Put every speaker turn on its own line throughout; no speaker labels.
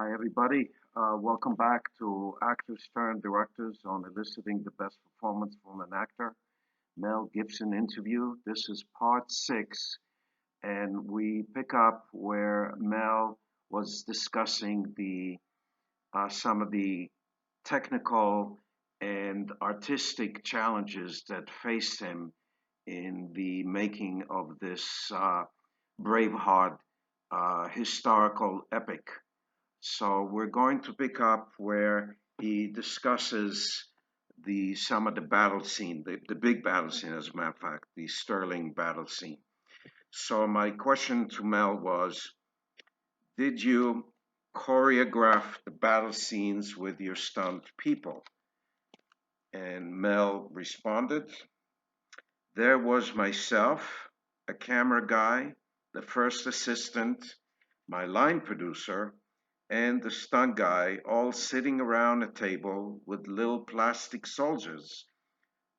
Hi, everybody. Welcome back to Actors Turned Directors on eliciting the best performance from an actor. Mel Gibson interview. This is part six, and we pick up where Mel was discussing the some of the technical and artistic challenges that faced him in the making of this Braveheart historical epic. So we're going to pick up where he discusses the some of the battle scene, the big battle scene, as a matter of fact, the Sterling battle scene. So my question to Mel was, did you choreograph the battle scenes with your stunt people? And Mel responded, there was myself, a camera guy, the first assistant, my line producer, and the stunt guy all sitting around a table with little plastic soldiers,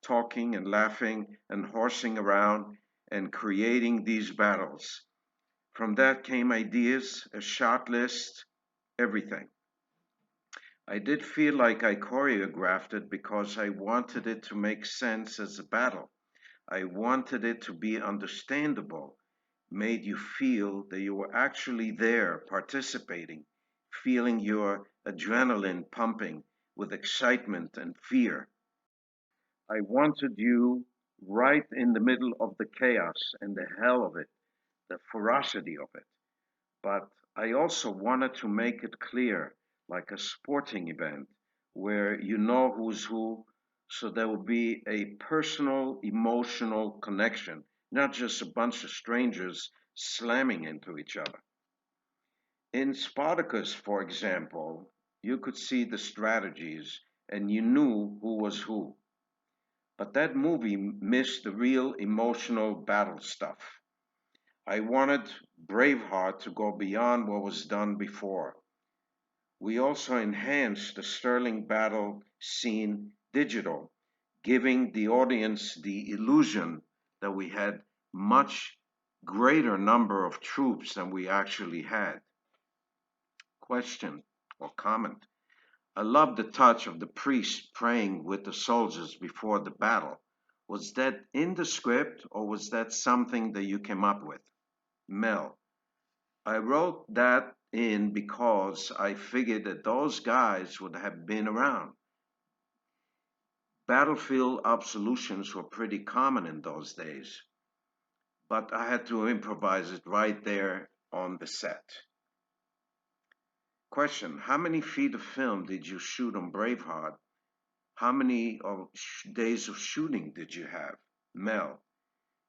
talking and laughing and horsing around and creating these battles. From that came ideas, a shot list, everything. I did feel like I choreographed it because I wanted it to make sense as a battle. I wanted it to be understandable, made you feel that you were actually there participating, feeling your adrenaline pumping with excitement and fear. I wanted you right in the middle of the chaos and the hell of it, the ferocity of it. But I also wanted to make it clear, like a sporting event, where you know who's who, so there will be a personal, emotional connection, not just a bunch of strangers slamming into each other. In Spartacus, for example, you could see the strategies and you knew who was who. But that movie missed the real emotional battle stuff. I wanted Braveheart to go beyond what was done before. We also enhanced the Sterling battle scene digital, giving the audience the illusion that we had much greater number of troops than we actually had. Question or comment. I love the touch of the priest praying with the soldiers before the battle. Was that in the script or was that something that you came up with? Mel. I wrote that in because I figured that those guys would have been around. Battlefield absolutions were pretty common in those days, but I had to improvise it right there on the set. Question. How many feet of film did you shoot on Braveheart? How many days of shooting did you have? Mel.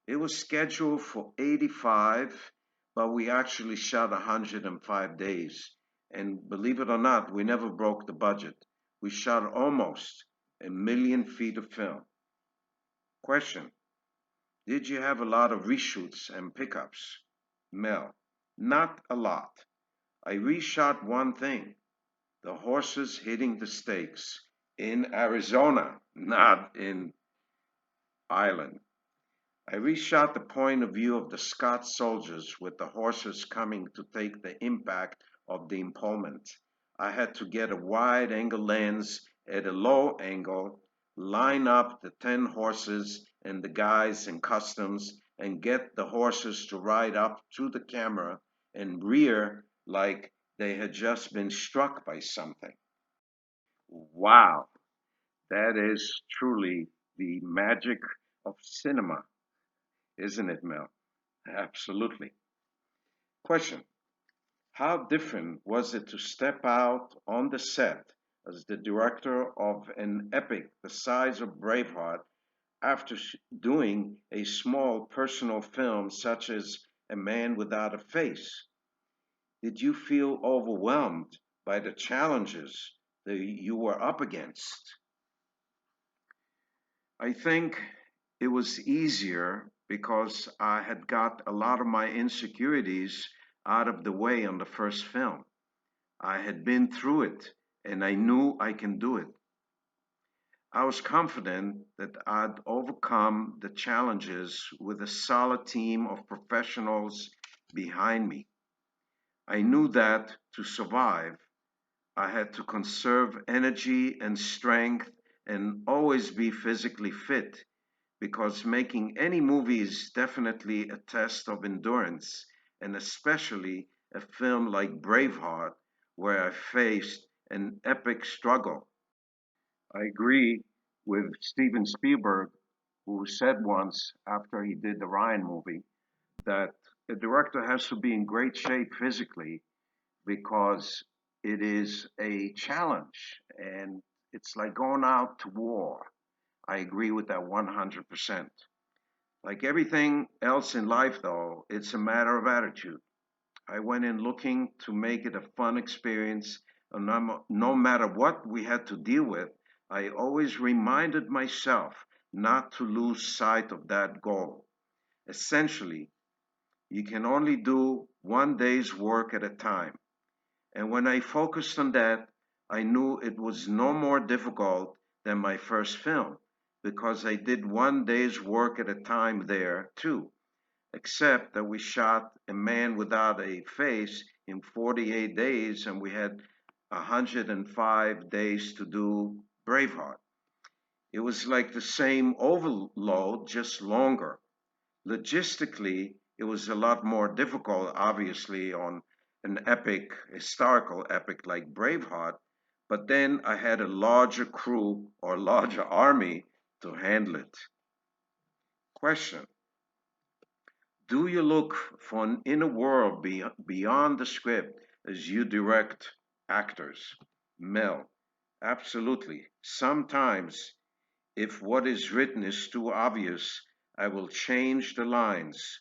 It was scheduled for 85, but we actually shot 105 days. And believe it or not, we never broke the budget. We shot almost 1,000,000 feet of film. Question. Did you have a lot of reshoots and pickups? Mel. Not a lot. I reshot one thing, the horses hitting the stakes in Arizona, not in Ireland. I reshot the point of view of the Scots soldiers with the horses coming to take the impact of the impalement. I had to get a wide angle lens at a low angle, line up the 10 horses and the guys in customs, and get the horses to ride up to the camera and rear like they had just been struck by something. Wow, that is truly the magic of cinema, isn't it, Mel? Absolutely. Question. How different was it to step out on the set as the director of an epic the size of Braveheart after doing a small personal film such as A Man Without a Face? Did you feel overwhelmed by the challenges that you were up against? I think it was easier because I had got a lot of my insecurities out of the way on the first film. I had been through it and I knew I can do it. I was confident that I'd overcome the challenges with a solid team of professionals behind me. I knew that to survive, I had to conserve energy and strength and always be physically fit because making any movie is definitely a test of endurance, and especially a film like Braveheart, where I faced an epic struggle. I agree with Steven Spielberg, who said once after he did the Ryan movie that a director has to be in great shape physically because it is a challenge and it's like going out to war. I agree with that 100%. Like everything else in life, though, it's a matter of attitude. I went in looking to make it a fun experience, and no matter what we had to deal with, I always reminded myself not to lose sight of that goal. Essentially, you can only do one day's work at a time. And when I focused on that, I knew it was no more difficult than my first film because I did one day's work at a time there too, except that we shot A Man Without a Face in 48 days and we had 105 days to do Braveheart. It was like the same overload, just longer. Logistically, it was a lot more difficult, obviously, on an epic, historical epic like Braveheart, but then I had a larger crew or larger army to handle it. Question: do you look for an inner world beyond the script as you direct actors? Mel: absolutely. Sometimes, if what is written is too obvious, I will change the lines.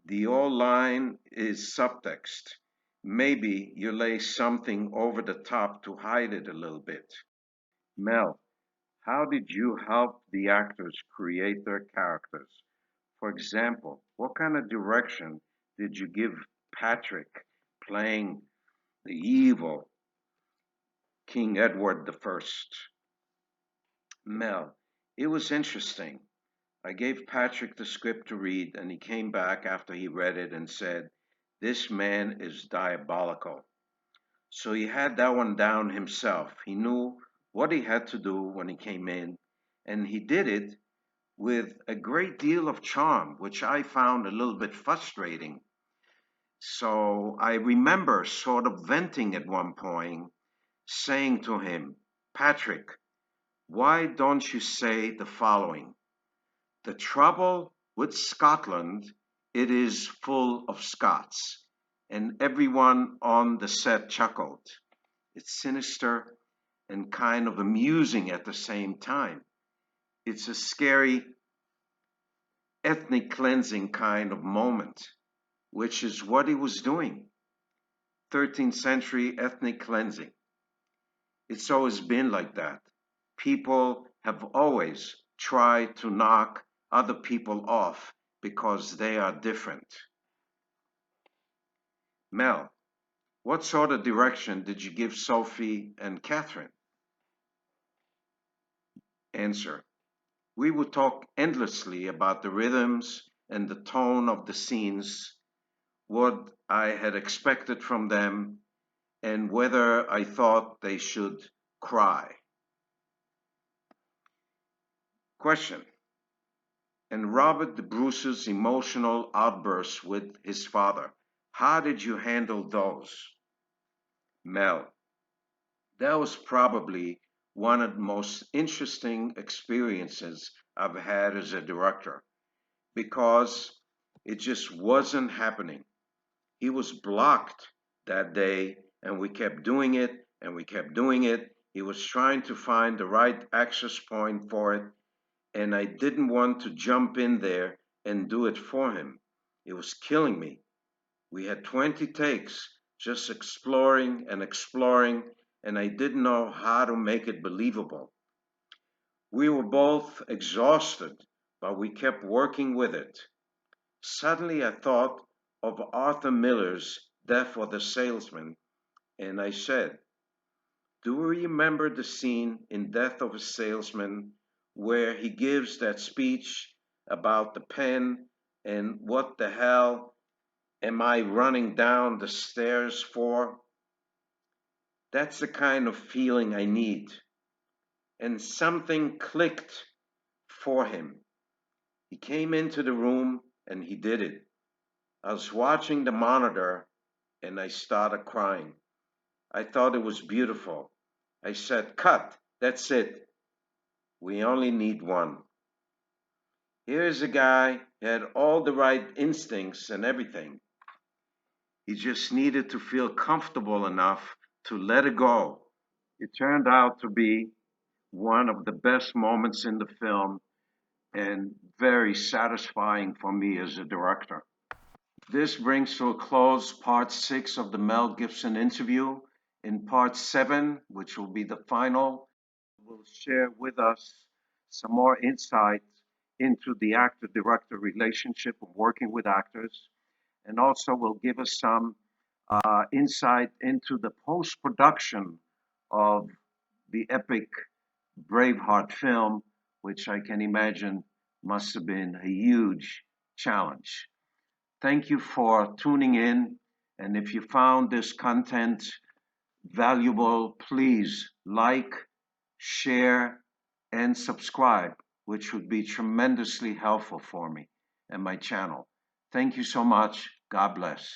The all line is subtext. Maybe you lay something over the top to hide it a little bit. Mel: how did you help the actors create their characters? For example, what kind of direction did you give Patrick playing the evil King Edward the First? Mel: it was interesting. I gave Patrick the script to read, and he came back after he read it and said, "This man is diabolical." So he had that one down himself. He knew what he had to do when he came in, and he did it with a great deal of charm, which I found a little bit frustrating. So I remember sort of venting at one point, saying to him, "Patrick, why don't you say the following? The trouble with Scotland, it is full of Scots." And everyone on the set chuckled. It's sinister and kind of amusing at the same time. It's a scary ethnic cleansing kind of moment, which is what he was doing. 13th century ethnic cleansing. It's always been like that. People have always tried to knock other people off because they are different. Mel: what sort of direction did you give Sophie and Catherine? Answer: we would talk endlessly about the rhythms and the tone of the scenes, what I had expected from them, and whether I thought they should cry. Question: and Robert the Bruce's emotional outbursts with his father, how did you handle those? Mel: that was probably one of the most interesting experiences I've had as a director because it just wasn't happening. He was blocked that day, and we kept doing it and we kept doing it. He was trying to find the right access point for it, and I didn't want to jump in there and do it for him. It was killing me. We had 20 takes just exploring and exploring, and I didn't know how to make it believable. We were both exhausted, but we kept working with it. Suddenly I thought of Arthur Miller's Death of the Salesman, and I said, do you remember the scene in Death of a Salesman where he gives that speech about the pen and what the hell am I running down the stairs for? That's the kind of feeling I need. And something clicked for him. He came into the room and he did it. I was watching the monitor and I started crying. I thought it was beautiful. I said, cut, that's it. We only need one. Here's a guy who had all the right instincts and everything. He just needed to feel comfortable enough to let it go. It turned out to be one of the best moments in the film and very satisfying for me as a director. This brings to a close part 6 of the Mel Gibson interview. In part 7, which will be the final, will share with us some more insight into the actor-director relationship of working with actors, and also will give us some insight into the post-production of the epic Braveheart film, which I can imagine must have been a huge challenge. Thank you for tuning in. And if you found this content valuable, please like, share, and subscribe, which would be tremendously helpful for me and my channel. Thank you so much. God bless.